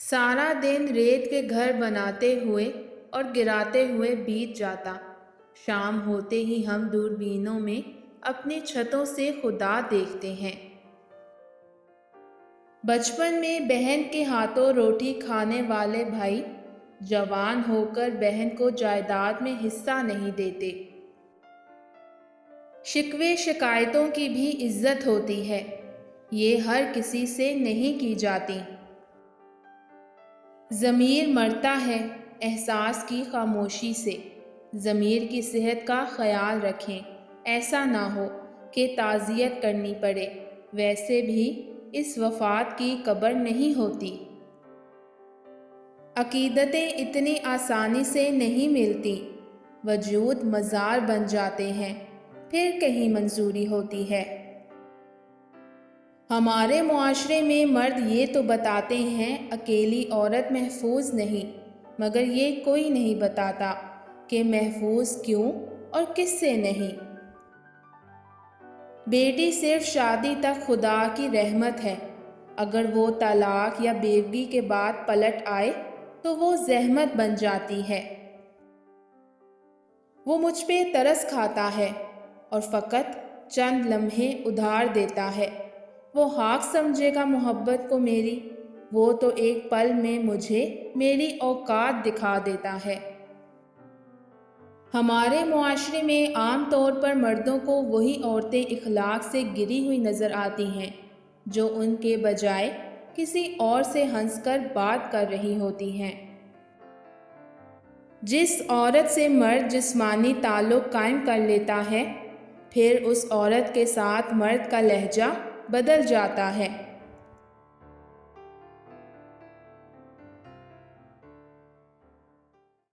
سارا دن ریت کے گھر بناتے ہوئے اور گراتے ہوئے بیت جاتا۔ شام ہوتے ہی ہم دوربینوں میں اپنی چھتوں سے خدا دیکھتے ہیں۔ بچپن میں بہن کے ہاتھوں روٹی کھانے والے بھائی جوان ہو کر بہن کو جائیداد میں حصہ نہیں دیتے۔ شکوے شکایتوں کی بھی عزت ہوتی ہے، یہ ہر کسی سے نہیں کی جاتی۔ ضمیر مرتا ہے احساس کی خاموشی سے۔ ضمیر کی صحت کا خیال رکھیں، ایسا نہ ہو کہ تعزیت کرنی پڑے۔ ویسے بھی اس وفات کی قبر نہیں ہوتی۔ عقیدتیں اتنی آسانی سے نہیں ملتی، وجود مزار بن جاتے ہیں، پھر کہیں منظوری ہوتی ہے۔ ہمارے معاشرے میں مرد یہ تو بتاتے ہیں اکیلی عورت محفوظ نہیں، مگر یہ کوئی نہیں بتاتا کہ محفوظ کیوں اور کس سے نہیں۔ بیٹی صرف شادی تک خدا کی رحمت ہے، اگر وہ طلاق یا بیوگی کے بعد پلٹ آئے تو وہ زحمت بن جاتی ہے۔ وہ مجھ پہ ترس کھاتا ہے اور فقط چند لمحے ادھار دیتا ہے۔ وہ حق سمجھے گا محبت کو میری، وہ تو ایک پل میں مجھے میری اوقات دکھا دیتا ہے۔ ہمارے معاشرے میں عام طور پر مردوں کو وہی عورتیں اخلاق سے گری ہوئی نظر آتی ہیں جو ان کے بجائے کسی اور سے ہنس کر بات کر رہی ہوتی ہیں۔ جس عورت سے مرد جسمانی تعلق قائم کر لیتا ہے، پھر اس عورت کے ساتھ مرد کا لہجہ بدل جاتا ہے۔